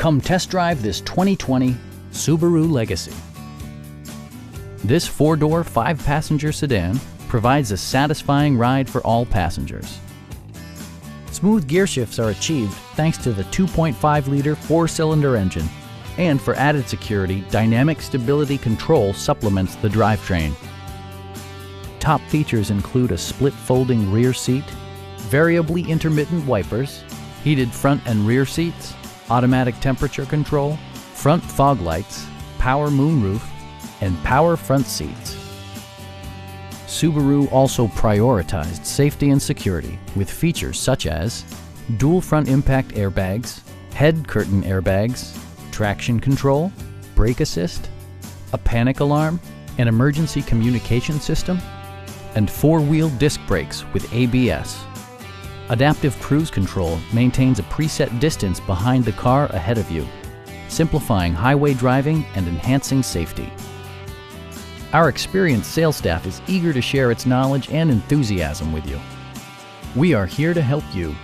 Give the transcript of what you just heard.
Come test drive this 2020 Subaru Legacy. This 4-door, 5-passenger sedan provides a satisfying ride for all passengers. Smooth gear shifts are achieved thanks to the 2.5-liter 4-cylinder engine. And for added security, dynamic stability control supplements the drivetrain. Top features include a split folding rear seat, variably intermittent wipers, heated front and rear seats, automatic temperature control, front fog lights, power moonroof, and power front seats. Subaru also prioritized safety and security with features such as dual front impact airbags, head curtain airbags, traction control, brake assist, a panic alarm, an emergency communication system, and 4-wheel disc brakes with ABS. Adaptive Cruise Control maintains a preset distance behind the car ahead of you, simplifying highway driving and enhancing safety. Our experienced sales staff is eager to share its knowledge and enthusiasm with you. We are here to help you